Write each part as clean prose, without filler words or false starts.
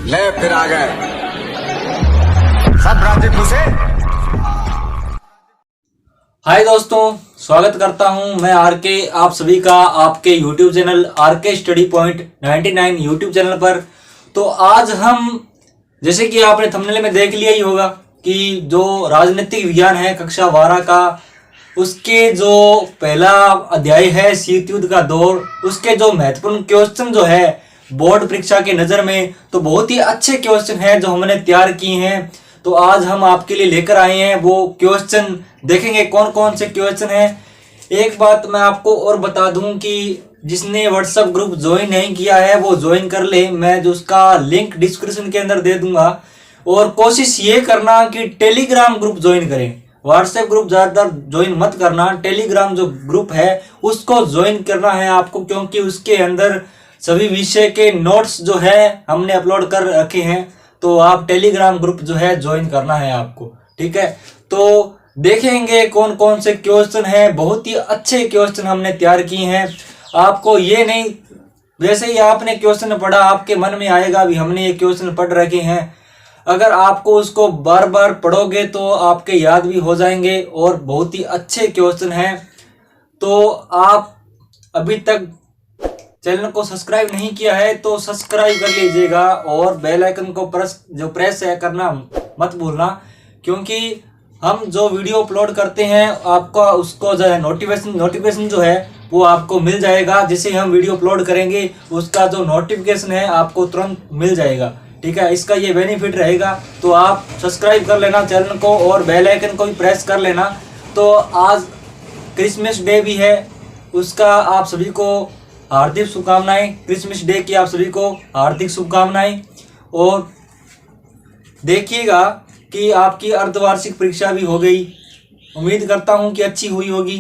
ले फिर आ गए सब राज्य घुसे। हाय दोस्तों, स्वागत करता हूं मैं आरके आप सभी का आपके YouTube channel RK study point 99 YouTube channel पर। तो आज हम, जैसे कि आपने थंबनेल में देख लिया ही होगा कि जो राजनीतिक विज्ञान है कक्षा 12 का, उसके जो पहला अध्याय है शीत युद्ध का दौर, उसके जो महत्वपूर्ण क्वेश्चन जो है बोर्ड परीक्षा के नज़र में, तो बहुत ही अच्छे क्वेश्चन हैं जो हमने तैयार किए हैं। तो आज हम आपके लिए लेकर आए हैं वो क्वेश्चन, देखेंगे कौन कौन से क्वेश्चन हैं। एक बात मैं आपको और बता दूं कि जिसने व्हाट्सएप ग्रुप ज्वाइन नहीं किया है वो ज्वाइन कर ले, मैं जो उसका लिंक डिस्क्रिप्शन के अंदर दे दूंगा। और कोशिश ये करना कि टेलीग्राम ग्रुप ज्वाइन करें, व्हाट्सएप ग्रुप ज़्यादातर ज्वाइन मत करना, टेलीग्राम जो ग्रुप है उसको ज्वाइन करना है आपको, क्योंकि उसके अंदर सभी विषय के नोट्स जो है हमने अपलोड कर रखे हैं। तो आप टेलीग्राम ग्रुप जो है ज्वाइन करना है आपको, ठीक है। तो देखेंगे कौन कौन से क्वेश्चन हैं, बहुत ही अच्छे क्वेश्चन हमने तैयार किए हैं। आपको ये नहीं, वैसे ही आपने क्वेश्चन पढ़ा आपके मन में आएगा भी हमने ये क्वेश्चन पढ़ रखे हैं, अगर आपको उसको बार बार पढ़ोगे तो आपके याद भी हो जाएंगे और बहुत ही अच्छे क्वेश्चन हैं। तो आप अभी तक चैनल को सब्सक्राइब नहीं किया है तो सब्सक्राइब कर लीजिएगा और बेल आइकन को प्रेस है करना मत भूलना, क्योंकि हम जो वीडियो अपलोड करते हैं आपका उसको जो है नोटिफिकेशन जो है वो आपको मिल जाएगा। जैसे हम वीडियो अपलोड करेंगे उसका जो नोटिफिकेशन है आपको तुरंत मिल जाएगा, ठीक है। इसका ये बेनिफिट रहेगा, तो आप सब्सक्राइब कर लेना चैनल को और बेल आइकन को भी प्रेस कर लेना। तो आज क्रिसमस डे भी है, उसका आप सभी को हार्दिक शुभकामनाएं। क्रिसमस डे की आप सभी को हार्दिक शुभकामनाएं। और देखिएगा कि आपकी अर्धवार्षिक परीक्षा भी हो गई, उम्मीद करता हूं कि अच्छी हुई होगी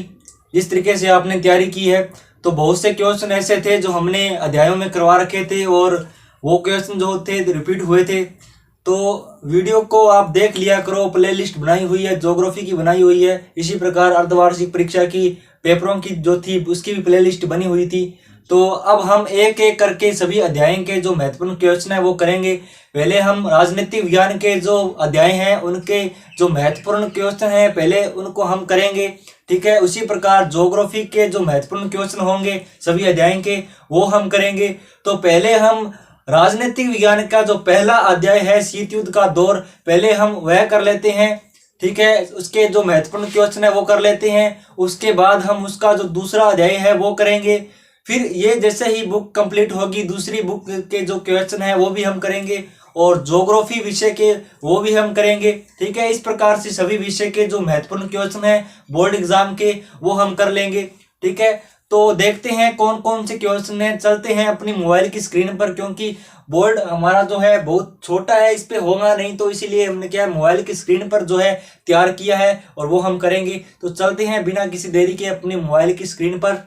जिस तरीके से आपने तैयारी की है। तो बहुत से क्वेश्चन ऐसे थे जो हमने अध्यायों में करवा रखे थे और वो क्वेश्चन जो थे रिपीट हुए थे। तो वीडियो को आप देख लिया करो, प्लेलिस्ट बनाई हुई है, ज्योग्राफी की बनाई हुई है, इसी प्रकार अर्धवार्षिक परीक्षा की पेपरों की जो थी उसकी भी प्लेलिस्ट बनी हुई थी। तो अब हम एक एक करके सभी अध्याय के जो महत्वपूर्ण क्वेश्चन है वो करेंगे। पहले हम राजनीतिक विज्ञान के जो अध्याय हैं उनके जो महत्वपूर्ण क्वेश्चन हैं पहले उनको हम करेंगे, ठीक है। उसी प्रकार ज्योग्राफी के जो महत्वपूर्ण क्वेश्चन होंगे सभी अध्याय के वो हम करेंगे। तो पहले हम राजनीतिक विज्ञान का जो पहला अध्याय है शीत युद्ध का दौर, पहले हम वह कर लेते हैं, ठीक है। उसके जो महत्वपूर्ण क्वेश्चन है वो कर लेते हैं, उसके बाद हम उसका जो दूसरा अध्याय है वो करेंगे। फिर ये जैसे ही बुक कंप्लीट होगी दूसरी बुक के जो क्वेश्चन है वो भी हम करेंगे और ज्योग्राफी विषय के वो भी हम करेंगे, ठीक है। इस प्रकार से सभी विषय के जो महत्वपूर्ण क्वेश्चन है बोर्ड एग्जाम के वो हम कर लेंगे, ठीक है। तो देखते हैं कौन कौन से क्वेश्चन है, चलते हैं अपनी मोबाइल की स्क्रीन पर, क्योंकि बोर्ड हमारा जो है बहुत छोटा है, इस पे होगा नहीं, तो इसीलिए हमने क्या मोबाइल की स्क्रीन पर जो है तैयार किया है और वो हम करेंगे। तो चलते हैं बिना किसी देरी के अपनी मोबाइल की स्क्रीन पर।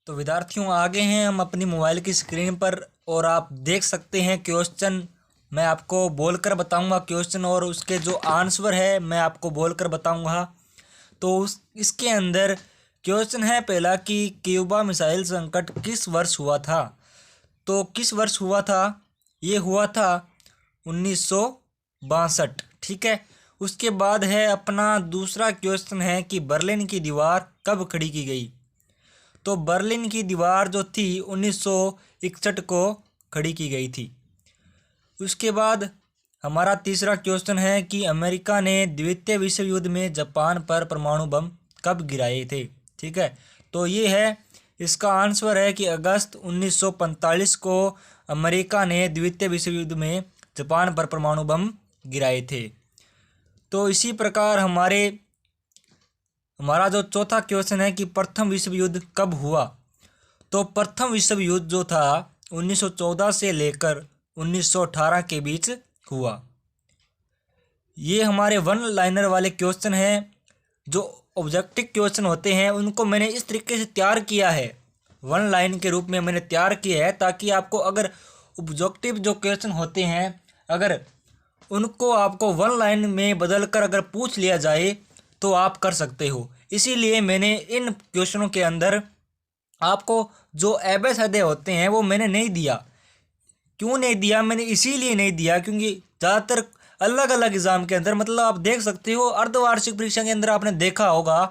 तो विद्यार्थियों आगे हैं हम अपनी मोबाइल की स्क्रीन पर और आप देख सकते हैं क्वेश्चन। मैं आपको बोलकर बताऊंगा क्वेश्चन और उसके जो आंसर है मैं आपको बोलकर बताऊंगा। तो इसके अंदर क्वेश्चन है पहला कि क्यूबा मिसाइल संकट किस वर्ष हुआ था। तो किस वर्ष हुआ था, ये हुआ था 1962, ठीक है। उसके बाद है अपना दूसरा क्वेश्चन है कि बर्लिन की दीवार कब खड़ी की गई। तो बर्लिन की दीवार जो थी 1961 को खड़ी की गई थी। उसके बाद हमारा तीसरा क्वेश्चन है कि अमेरिका ने द्वितीय विश्व युद्ध में जापान पर परमाणु बम कब गिराए थे, ठीक है। तो ये है, इसका आंसर है कि अगस्त 1945 को अमेरिका ने द्वितीय विश्व युद्ध में जापान पर परमाणु बम गिराए थे। तो इसी प्रकार हमारा जो चौथा क्वेश्चन है कि प्रथम विश्व युद्ध कब हुआ। तो प्रथम विश्व युद्ध जो था 1914 से लेकर 1918 के बीच हुआ। ये हमारे वन लाइनर वाले क्वेश्चन हैं। जो ऑब्जेक्टिव क्वेश्चन होते हैं उनको मैंने इस तरीके से तैयार किया है, वन लाइन के रूप में मैंने तैयार किया है, ताकि आपको अगर ऑब्जेक्टिव जो क्वेश्चन होते हैं अगर उनको आपको वन लाइन में बदलकर अगर पूछ लिया जाए तो आप कर सकते हो। इसीलिए मैंने इन क्वेश्चनों के अंदर आपको जो एबेसडे होते हैं वो मैंने नहीं दिया, क्यों नहीं दिया, मैंने इसीलिए नहीं दिया क्योंकि ज़्यादातर अलग अलग एग्ज़ाम के अंदर, मतलब आप देख सकते हो अर्धवार्षिक परीक्षा के अंदर आपने देखा होगा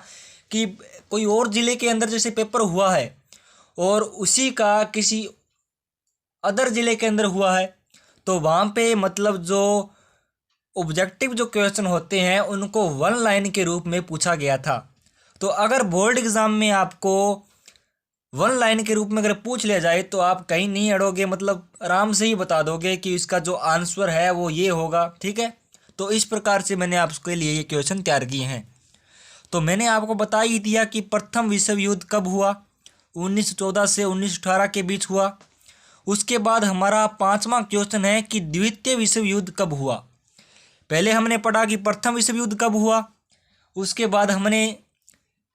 कि कोई और ज़िले के अंदर जैसे पेपर हुआ है और उसी का किसी अदर ज़िले के अंदर हुआ है, तो वहाँ पे मतलब जो ऑब्जेक्टिव जो क्वेश्चन होते हैं उनको वन लाइन के रूप में पूछा गया था। तो अगर बोर्ड एग्ज़ाम में आपको वन लाइन के रूप में अगर पूछ लिया जाए तो आप कहीं नहीं अड़ोगे, मतलब आराम से ही बता दोगे कि इसका जो आंसर है वो ये होगा। ठीक है, तो इस प्रकार से मैंने आपके लिए ये क्वेश्चन तैयार किए हैं। तो मैंने आपको बता ही दिया कि प्रथम विश्व युद्ध कब हुआ, 1914 से 1918 के बीच हुआ। उसके बाद हमारा 5वां क्वेश्चन है कि द्वितीय विश्व युद्ध कब हुआ। पहले हमने पढ़ा कि प्रथम विश्व युद्ध कब हुआ, उसके बाद हमने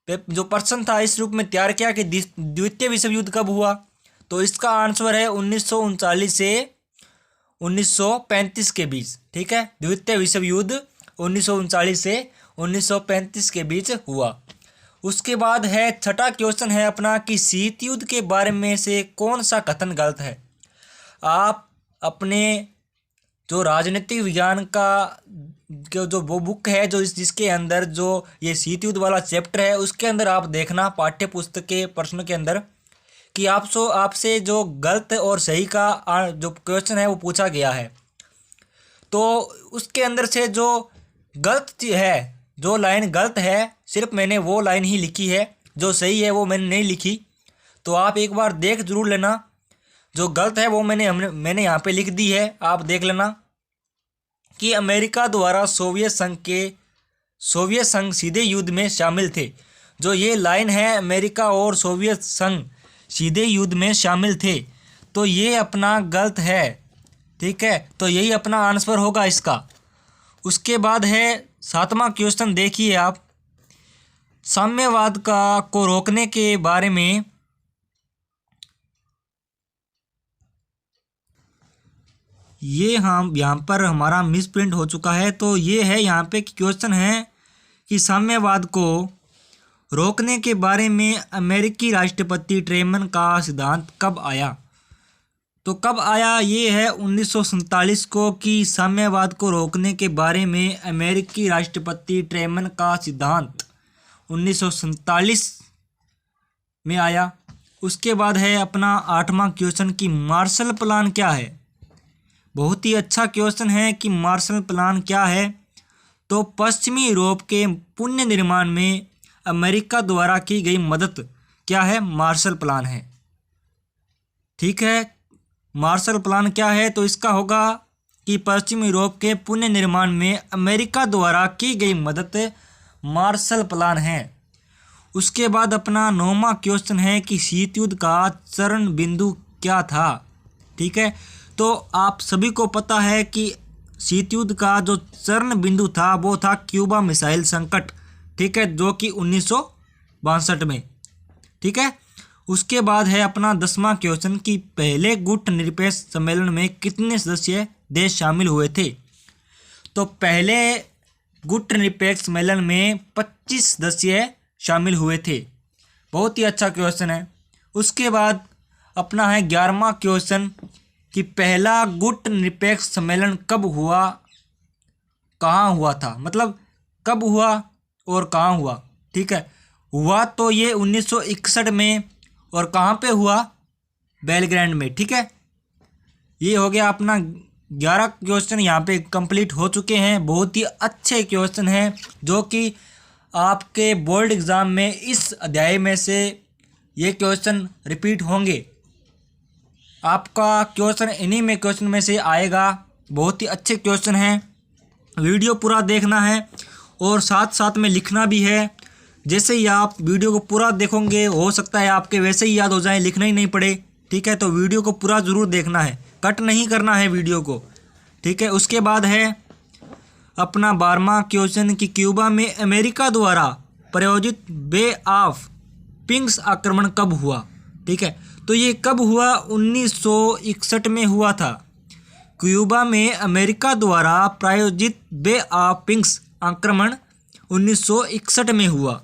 जो प्रश्न था इस रूप में तैयार किया कि द्वितीय विश्व युद्ध कब हुआ। तो इसका आंसर है 1939 से 1935 के बीच। ठीक है, द्वितीय विश्व युद्ध 1939 से 1935 के बीच हुआ। उसके बाद है छठा क्वेश्चन है अपना कि शीत युद्ध के बारे में से कौन सा कथन गलत है। आप अपने जो राजनीतिक विज्ञान का जो वो बुक है जो जिसके अंदर जो ये शीत युद्ध वाला चैप्टर है उसके अंदर आप देखना पाठ्य पुस्तक के प्रश्न के अंदर कि आपसे जो गलत और सही का जो क्वेश्चन है वो पूछा गया है। तो उसके अंदर से जो गलत है, जो लाइन गलत है सिर्फ मैंने वो लाइन ही लिखी है, जो सही है वो मैंने नहीं लिखी। तो आप एक बार देख जरूर लेना, जो गलत है वो मैंने यहाँ पे लिख दी है, आप देख लेना कि अमेरिका द्वारा सोवियत संघ सीधे युद्ध में शामिल थे। जो ये लाइन है अमेरिका और सोवियत संघ सीधे युद्ध में शामिल थे, तो ये अपना गलत है। ठीक है, तो यही अपना आंसर होगा इसका। उसके बाद है 7वां क्वेश्चन, देखिए आप, साम्यवाद को रोकने के बारे में ये हम यहाँ पर हमारा मिस प्रिंट हो चुका है। तो ये है यहाँ पे क्वेश्चन है कि साम्यवाद को रोकने के बारे में अमेरिकी राष्ट्रपति ट्रूमैन का सिद्धांत कब आया। तो कब आया, ये है 1947 को कि साम्यवाद को रोकने के बारे में अमेरिकी राष्ट्रपति ट्रूमैन का सिद्धांत 1947 में आया। उसके बाद है अपना 8वां क्वेश्चन कि मार्शल प्लान क्या है। बहुत ही अच्छा क्वेश्चन है कि मार्शल प्लान क्या है। तो पश्चिमी यूरोप के पुनर्निर्माण में अमेरिका द्वारा की गई मदद क्या है, मार्शल प्लान है। ठीक है, मार्शल प्लान क्या है, तो इसका होगा कि पश्चिमी यूरोप के पुनर्निर्माण में अमेरिका द्वारा की गई मदद मार्शल प्लान है। उसके बाद अपना 9वां क्वेश्चन है कि शीत युद्ध का चरण बिंदु क्या था। ठीक है, तो आप सभी को पता है कि शीत युद्ध का जो चरण बिंदु था वो था क्यूबा मिसाइल संकट। ठीक है, जो कि 1962 में। ठीक है, उसके बाद है अपना 10वां क्वेश्चन कि पहले गुट निरपेक्ष सम्मेलन में कितने सदस्य देश शामिल हुए थे। तो पहले गुट निरपेक्ष सम्मेलन में 25 सदस्य शामिल हुए थे। बहुत ही अच्छा क्वेश्चन है। उसके बाद अपना है 11वां क्वेश्चन कि पहला गुट निरपेक्ष सम्मेलन कब हुआ, कहाँ हुआ था, मतलब कब हुआ और कहाँ हुआ। ठीक है, हुआ तो ये 1961 में, और कहाँ पे हुआ, बेलग्रेड में। ठीक है, ये हो गया अपना 11 क्वेश्चन यहाँ पे कंप्लीट हो चुके हैं। बहुत ही अच्छे क्वेश्चन हैं जो कि आपके बोर्ड एग्ज़ाम में इस अध्याय में से ये क्वेश्चन रिपीट होंगे। आपका क्वेश्चन इन्हीं में क्वेश्चन में से आएगा। बहुत ही अच्छे क्वेश्चन हैं, वीडियो पूरा देखना है और साथ साथ में लिखना भी है। जैसे ही आप वीडियो को पूरा देखोगे हो सकता है आपके वैसे ही याद हो जाए, लिखना ही नहीं पड़े। ठीक है, तो वीडियो को पूरा ज़रूर देखना है, कट नहीं करना है वीडियो को। ठीक है, उसके बाद है अपना 12वां क्वेश्चन कि क्यूबा में अमेरिका द्वारा प्रायोजित बे ऑफ पिंग्स आक्रमण कब हुआ। ठीक है, तो ये कब हुआ, 1961 में हुआ था। क्यूबा में अमेरिका द्वारा प्रायोजित बे ऑफ पिंग्स आक्रमण 1961 में हुआ।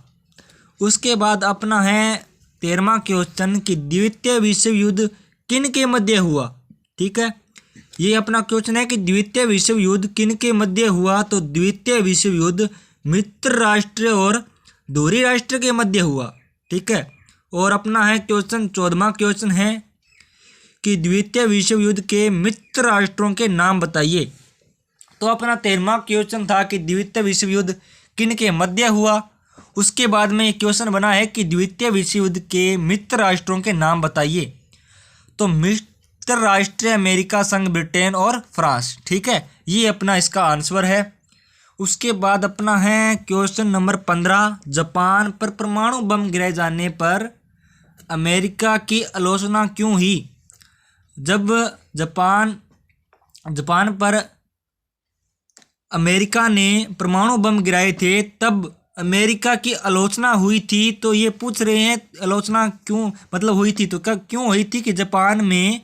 उसके बाद अपना है 13वां क्वेश्चन कि द्वितीय विश्व युद्ध किन के मध्य हुआ। ठीक है, ये अपना क्वेश्चन है कि द्वितीय विश्व युद्ध किन के मध्य हुआ। तो द्वितीय विश्व युद्ध मित्र राष्ट्र और धुरी राष्ट्र के मध्य हुआ। ठीक है। और अपना है क्वेश्चन 14वां क्वेश्चन है कि द्वितीय विश्व युद्ध के मित्र राष्ट्रों के नाम बताइए। तो अपना 13वां क्वेश्चन था कि द्वितीय विश्व युद्ध किन के मध्य हुआ। उसके बाद में क्वेश्चन बना है कि द्वितीय विश्व युद्ध के मित्र राष्ट्रों के नाम बताइए। तो मित्र राष्ट्र अमेरिका, संघ ब्रिटेन और फ्रांस। ठीक है, ये अपना इसका आंसर है। उसके बाद अपना है क्वेश्चन नंबर 15, जापान पर परमाणु बम गिराए जाने पर अमेरिका की आलोचना क्यों हुई। जब जापान पर अमेरिका ने परमाणु बम गिराए थे तब अमेरिका की आलोचना हुई थी। तो ये पूछ रहे हैं आलोचना क्यों मतलब हुई थी, तो क्यों हुई थी कि जापान में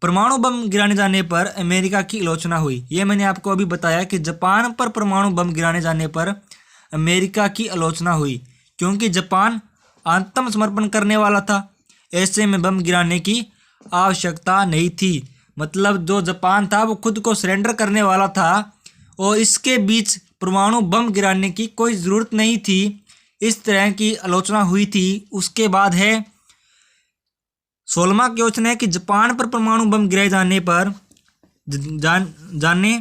परमाणु बम गिराने जाने पर अमेरिका की आलोचना हुई। ये मैंने आपको अभी बताया कि जापान पर परमाणु बम गिराने जाने पर अमेरिका की आलोचना हुई, क्योंकि जापान आत्मसमर्पण करने वाला था। ऐसे में बम गिराने की आवश्यकता नहीं थी। मतलब जो जापान था वो खुद को सरेंडर करने वाला था और इसके बीच परमाणु बम गिराने की कोई ज़रूरत नहीं थी। इस तरह की आलोचना हुई थी। उसके बाद है 16वां क्वेश्चन है कि जापान पर परमाणु बम गिराए जाने पर जाने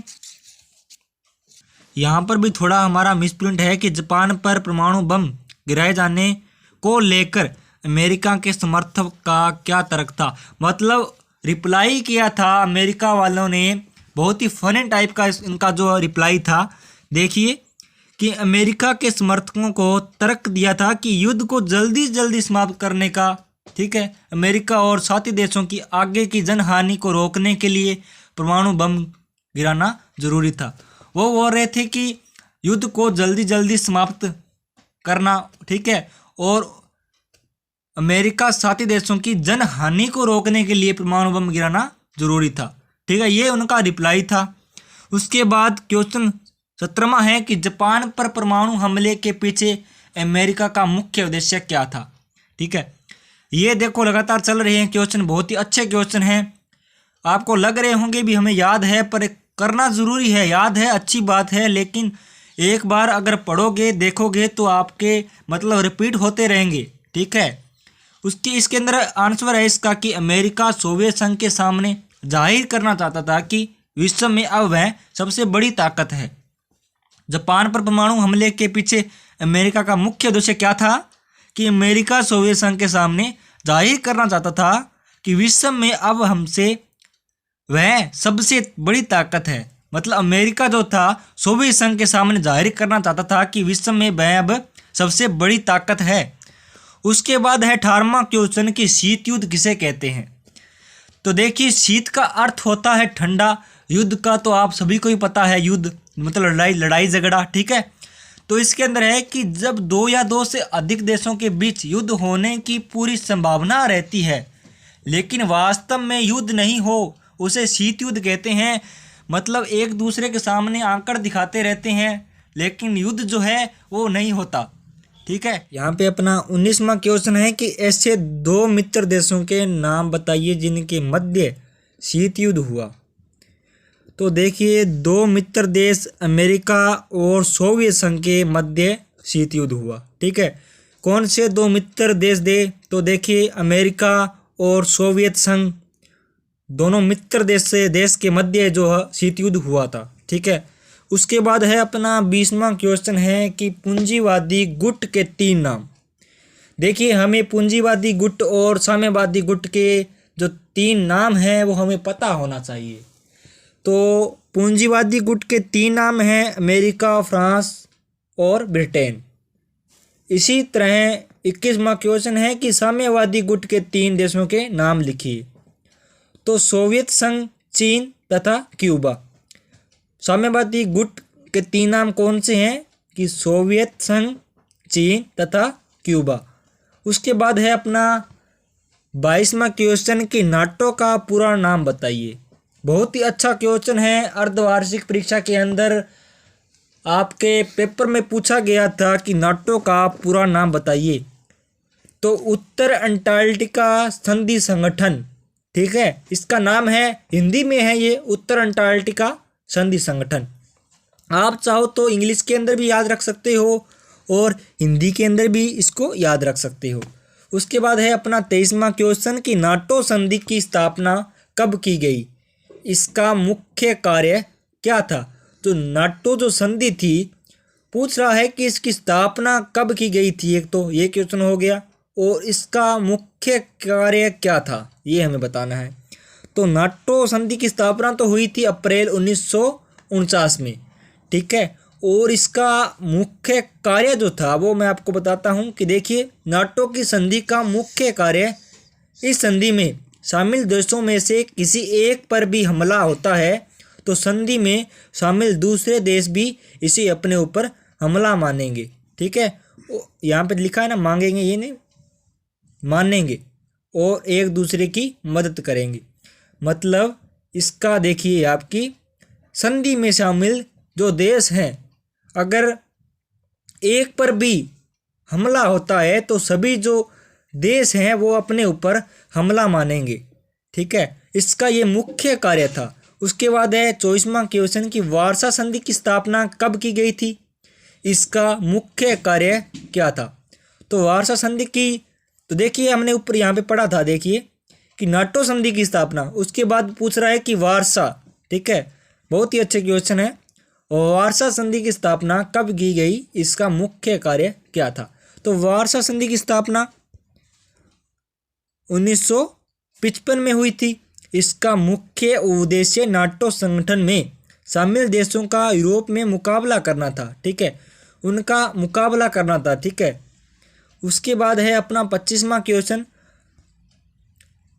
यहाँ पर भी थोड़ा हमारा मिसप्रिंट है कि जापान पर परमाणु बम गिराए जाने को लेकर अमेरिका के समर्थक का क्या तर्क था। मतलब रिप्लाई किया था अमेरिका वालों ने, बहुत ही फनी टाइप का इनका जो रिप्लाई था। देखिए कि अमेरिका के समर्थकों को तर्क दिया था कि युद्ध को जल्दी से जल्दी समाप्त करने का, ठीक है, अमेरिका और साथी देशों की आगे की जनहानि को रोकने के लिए परमाणु बम गिराना जरूरी था। वो बोल रहे थे कि युद्ध को जल्दी जल्दी समाप्त करना, ठीक है, और अमेरिका साथी देशों की जनहानि को रोकने के लिए परमाणु बम गिराना जरूरी था। ठीक है, ये उनका रिप्लाई था। उसके बाद क्वेश्चन 17वां है कि जापान पर परमाणु हमले के पीछे अमेरिका का मुख्य उद्देश्य क्या था। ठीक है, ये देखो लगातार चल रहे हैं क्वेश्चन, बहुत ही अच्छे क्वेश्चन हैं। आपको लग रहे होंगे भी हमें याद है, पर करना ज़रूरी है। याद है अच्छी बात है, लेकिन एक बार अगर पढ़ोगे देखोगे तो आपके मतलब रिपीट होते रहेंगे। ठीक है, इसके अंदर आंसर है इसका कि अमेरिका सोवियत संघ के सामने जाहिर करना चाहता था कि विश्व में अब वह सबसे बड़ी ताकत है। जापान पर परमाणु हमले के पीछे अमेरिका का मुख्य उद्देश्य क्या था कि अमेरिका सोवियत संघ के सामने जाहिर करना चाहता था कि विश्व में अब हमसे वह सबसे बड़ी ताकत है। मतलब अमेरिका जो था सोवियत संघ के सामने जाहिर करना चाहता था कि विश्व में वह अब सबसे बड़ी ताकत है। उसके बाद है 18वां क्वेश्चन कि शीत युद्ध किसे कहते हैं। तो देखिए, शीत का अर्थ होता है ठंडा, युद्ध का तो आप सभी को ही पता है, युद्ध मतलब लड़ाई झगड़ा। ठीक है, तो इसके अंदर है कि जब 2 या 2 से अधिक देशों के बीच युद्ध होने की पूरी संभावना रहती है लेकिन वास्तव में युद्ध नहीं हो, उसे शीत युद्ध कहते हैं। मतलब एक दूसरे के सामने आंकड़ दिखाते रहते हैं लेकिन युद्ध जो है वो नहीं होता। ठीक है, यहाँ पे अपना 19वां क्वेश्चन है कि ऐसे 2 मित्र देशों के नाम बताइए जिनके मध्य शीत युद्ध हुआ। तो देखिए, 2 मित्र देश अमेरिका और सोवियत संघ के मध्य शीत युद्ध हुआ। ठीक है, कौन से 2 मित्र देश दे। तो देखिए, अमेरिका और सोवियत संघ दोनों मित्र देश के मध्य जो शीत युद्ध हुआ था। ठीक है, उसके बाद है अपना 20वां क्वेश्चन है कि पूंजीवादी गुट के 3 नाम। देखिए, हमें पूंजीवादी गुट और साम्यवादी गुट के जो 3 नाम हैं वो हमें पता होना चाहिए। तो पूंजीवादी गुट के 3 नाम हैं अमेरिका, फ्रांस और ब्रिटेन। इसी तरह 21वां क्वेश्चन है कि साम्यवादी गुट के 3 देशों के नाम लिखिए। तो सोवियत संघ, चीन तथा क्यूबा। साम्यवादी गुट के 3 नाम कौन से हैं कि सोवियत संघ, चीन तथा क्यूबा। उसके बाद है अपना 22वां क्वेश्चन कि नाटो का पूरा नाम बताइए। बहुत ही अच्छा क्वेश्चन है, अर्धवार्षिक परीक्षा के अंदर आपके पेपर में पूछा गया था कि नाटो का पूरा नाम बताइए। तो उत्तर अंटार्कटिका संधि संगठन ठीक है, इसका नाम है, हिंदी में है ये, उत्तर अंटार्कटिका संधि संगठन। आप चाहो तो इंग्लिश के अंदर भी याद रख सकते हो और हिंदी के अंदर भी इसको याद रख सकते हो। उसके बाद है अपना 23वां क्वेश्चन कि नाटो संधि की स्थापना कब की गई, इसका मुख्य कार्य क्या था। तो नाटो जो संधि थी, पूछ रहा है कि इसकी स्थापना कब की गई थी, एक तो ये क्वेश्चन हो गया, और इसका मुख्य कार्य क्या था ये हमें बताना है। तो नाटो संधि की स्थापना तो हुई थी अप्रैल 1949 में, ठीक है, और इसका मुख्य कार्य जो था वो मैं आपको बताता हूँ कि देखिए, नाटो की संधि का मुख्य कार्य, इस संधि में शामिल देशों में से किसी एक पर भी हमला होता है तो संधि में शामिल दूसरे देश भी इसे अपने ऊपर हमला मानेंगे, ठीक है। यहाँ पे लिखा है ना, मांगेंगे, ये नहीं, मानेंगे, और एक दूसरे की मदद करेंगे। मतलब इसका देखिए, आपकी संधि में शामिल जो देश हैं, अगर एक पर भी हमला होता है तो सभी जो देश हैं वो अपने ऊपर हमला मानेंगे, ठीक है, इसका ये मुख्य कार्य था। उसके बाद है 24वां क्वेश्चन की वार्सा संधि की स्थापना कब की गई थी, इसका मुख्य कार्य क्या था। तो वार्सा संधि की, तो देखिए हमने ऊपर यहाँ पे पढ़ा था, देखिए कि नाटो संधि की स्थापना, उसके बाद पूछ रहा है कि वार्सा, ठीक है, बहुत ही अच्छे क्वेश्चन है। वार्सा संधि की स्थापना कब की गई, इसका मुख्य कार्य क्या था। तो वार्सा संधि की स्थापना 1955 में हुई थी। इसका मुख्य उद्देश्य नाटो संगठन में शामिल देशों का यूरोप में मुकाबला करना था, ठीक है, उनका मुकाबला करना था, ठीक है। उसके बाद है अपना 25वां क्वेश्चन,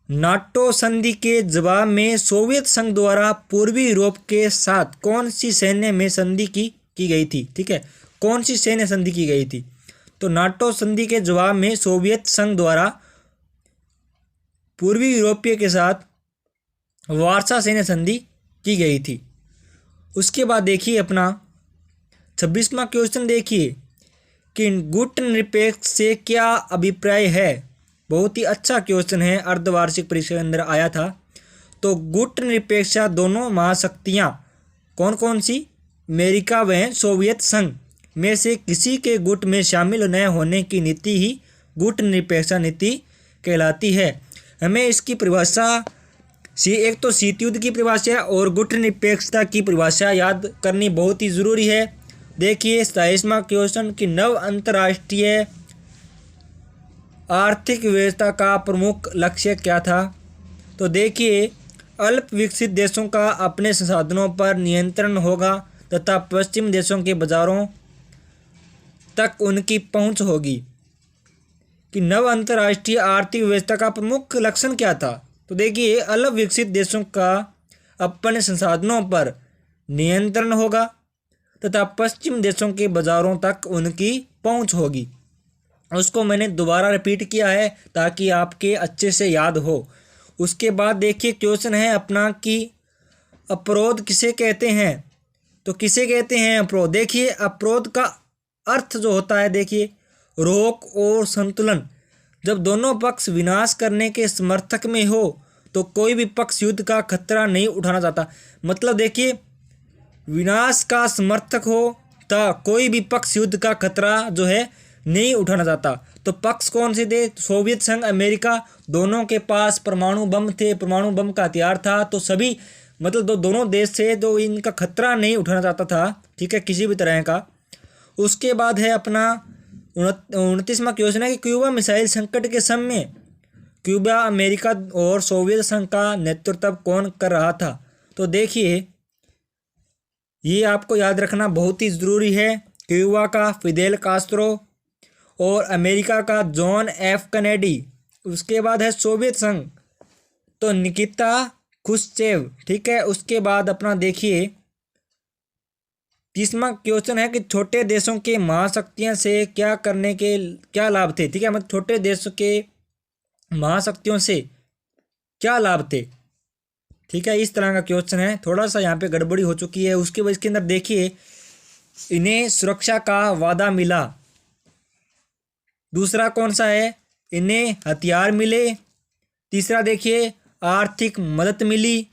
नाटो संधि के जवाब में सोवियत संघ द्वारा पूर्वी यूरोप के साथ कौन सी सैन्य में संधि की गई थी, ठीक है, कौन सी सैन्य संधि की गई थी। तो नाटो संधि के जवाब में सोवियत संघ द्वारा पूर्वी यूरोपीय के साथ वार्सा सैन्य संधि की गई थी। उसके बाद देखिए अपना 26वां क्वेश्चन, देखिए कि गुटनिरपेक्ष से क्या अभिप्राय है। बहुत ही अच्छा क्वेश्चन है, अर्धवार्षिक परीक्षा के अंदर आया था। तो गुटनिरपेक्षा दोनों महाशक्तियाँ कौन कौन सी, अमेरिका व सोवियत संघ में से किसी के गुट में शामिल न होने की नीति ही गुटनिरपेक्षा नीति कहलाती है। हमें इसकी परिभाषा, एक तो शीत युद्ध की परिभाषा और गुटनिरपेक्षता की परिभाषा याद करनी बहुत ही ज़रूरी है। देखिए 27वां क्वेश्चन कि नव अंतर्राष्ट्रीय आर्थिक व्यवस्था का प्रमुख लक्ष्य क्या था। तो देखिए, अल्प विकसित देशों का अपने संसाधनों पर नियंत्रण होगा तथा पश्चिम देशों के बाजारों तक उनकी पहुंच होगी। कि नव अंतर्राष्ट्रीय आर्थिक व्यवस्था का प्रमुख लक्षण क्या था। तो देखिए, अल्प विकसित देशों का अपने संसाधनों पर नियंत्रण होगा तथा पश्चिम देशों के बाजारों तक उनकी पहुंच होगी। उसको मैंने दोबारा रिपीट किया है ताकि आपके अच्छे से याद हो। उसके बाद देखिए क्वेश्चन है अपना कि अपरोध किसे कहते हैं। तो किसे कहते हैं अपरोध। देखिए, अपरोध का अर्थ जो होता है, देखिए, रोक और संतुलन। जब दोनों पक्ष विनाश करने के समर्थक में हो तो कोई भी पक्ष युद्ध का खतरा नहीं उठाना चाहता। मतलब देखिए, विनाश का समर्थक हो तो कोई भी पक्ष युद्ध का खतरा जो है नहीं उठाना चाहता। तो पक्ष कौन से थे। सोवियत संघ, अमेरिका, दोनों के पास परमाणु बम थे, परमाणु बम का हथियार था। तो सभी मतलब दोनों देश थे जो इनका खतरा नहीं उठाना चाहता था, ठीक है, किसी भी तरह का। उसके बाद है अपना 29वां क्वेश्चन है कि क्यूबा मिसाइल संकट के समय क्यूबा, अमेरिका और सोवियत संघ का नेतृत्व कौन कर रहा था। तो देखिए, ये आपको याद रखना बहुत ही ज़रूरी है। क्यूबा का फिदेल कास्त्रो और अमेरिका का जॉन एफ कैनेडी। उसके बाद है सोवियत संघ, तो निकिता खुश्चेव, ठीक है। उसके बाद अपना देखिए 30वां क्वेश्चन है कि छोटे देशों के महाशक्तियों से क्या करने के क्या लाभ थे, ठीक है। मतलब छोटे देशों के महाशक्तियों से क्या लाभ थे, ठीक है, इस तरह का क्वेश्चन है। थोड़ा सा यहाँ पे गड़बड़ी हो चुकी है। उसके बाद इसके अंदर देखिए, इन्हें सुरक्षा का वादा मिला। दूसरा कौन सा है, इन्हें हथियार मिले। तीसरा देखिए, आर्थिक मदद मिली।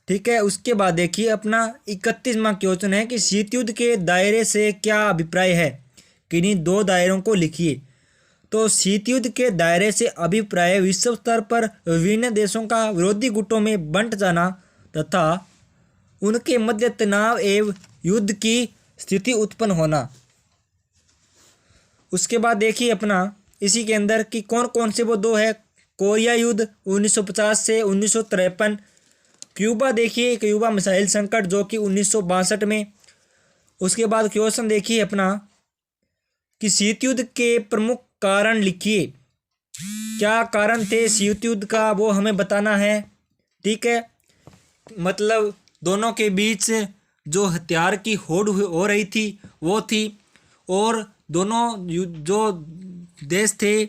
ठीक है, उसके बाद देखिए अपना 31वां क्वेश्चन है कि शीत युद्ध के दायरे से क्या अभिप्राय है, किन्हीं 2 दायरों को लिखिए। तो शीत युद्ध के दायरे से अभिप्राय विश्व स्तर पर विभिन्न देशों का विरोधी गुटों में बंट जाना तथा उनके मध्य तनाव एवं युद्ध की स्थिति उत्पन्न होना। उसके बाद देखिए अपना इसी के अंदर कि कौन कौन से वो 2 है। कोरिया युद्ध 1950 से 1953। क्यूबा देखिए, क्यूबा मिसाइल संकट जो कि 1962 में। उसके बाद क्वेश्चन देखिए अपना कि शीत युद्ध के प्रमुख कारण लिखिए, क्या कारण थे शीत युद्ध का वो हमें बताना है। ठीक है, मतलब दोनों के बीच जो हथियार की होड़ हो रही थी वो थी, और दोनों जो देश थे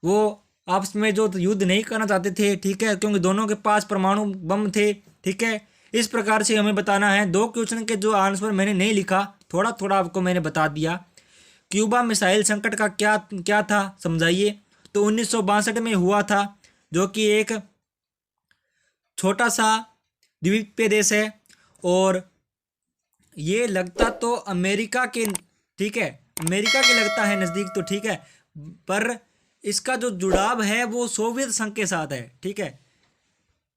वो आपस में जो युद्ध नहीं करना चाहते थे। ठीक है, क्योंकि दोनों के पास परमाणु बम थे। ठीक है, इस प्रकार से हमें बताना है। 2 क्वेश्चन के जो आंसर मैंने नहीं लिखा, थोड़ा थोड़ा आपको मैंने बता दिया। क्यूबा मिसाइल संकट का क्या था समझाइए। तो 1962 में हुआ था, जो कि एक छोटा सा द्वीपीय देश है और ये लगता तो अमेरिका के, ठीक है, अमेरिका के लगता है नज़दीक तो, ठीक है, पर इसका जो जुड़ाव है वो सोवियत संघ के साथ है। ठीक है,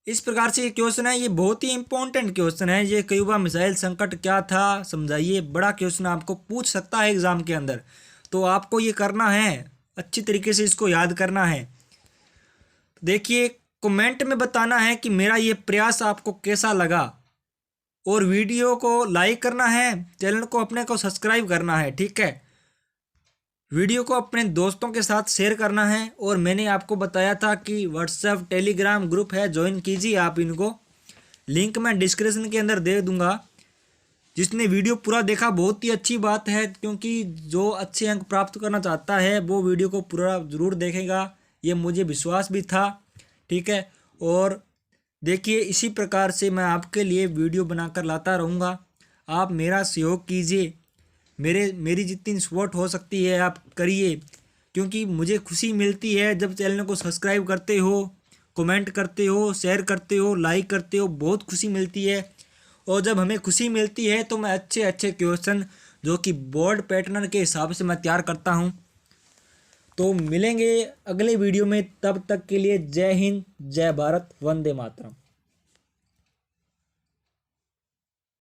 इस प्रकार से ये क्वेश्चन है, ये बहुत ही इंपॉर्टेंट क्वेश्चन है। ये क्यूबा मिसाइल संकट क्या था समझाइए, बड़ा क्वेश्चन आपको पूछ सकता है एग्जाम के अंदर। तो आपको ये करना है, अच्छी तरीके से इसको याद करना है। देखिए कमेंट में बताना है कि मेरा ये प्रयास आपको कैसा लगा, और वीडियो को लाइक करना है, चैनल को अपने को सब्सक्राइब करना है। ठीक है, वीडियो को अपने दोस्तों के साथ शेयर करना है। और मैंने आपको बताया था कि व्हाट्सएप टेलीग्राम ग्रुप है, ज्वाइन कीजिए आप इनको, लिंक मैं डिस्क्रिप्शन के अंदर दे दूंगा। जिसने वीडियो पूरा देखा बहुत ही अच्छी बात है, क्योंकि जो अच्छे अंक प्राप्त करना चाहता है वो वीडियो को पूरा ज़रूर देखेगा, ये मुझे विश्वास भी था। ठीक है, और देखिए इसी प्रकार से मैं आपके लिए वीडियो बनाकर लाता रहूँगा। आप मेरा सहयोग कीजिए, मेरी जितनी सपोर्ट हो सकती है आप करिए, क्योंकि मुझे खुशी मिलती है जब चैनल को सब्सक्राइब करते हो, कमेंट करते हो, शेयर करते हो, लाइक करते हो, बहुत खुशी मिलती है। और जब हमें खुशी मिलती है तो मैं अच्छे अच्छे क्वेश्चन जो कि बोर्ड पैटर्न के हिसाब से मैं तैयार करता हूँ। तो मिलेंगे अगले वीडियो में, तब तक के लिए जय हिंद, जय भारत, वंदे मातरम।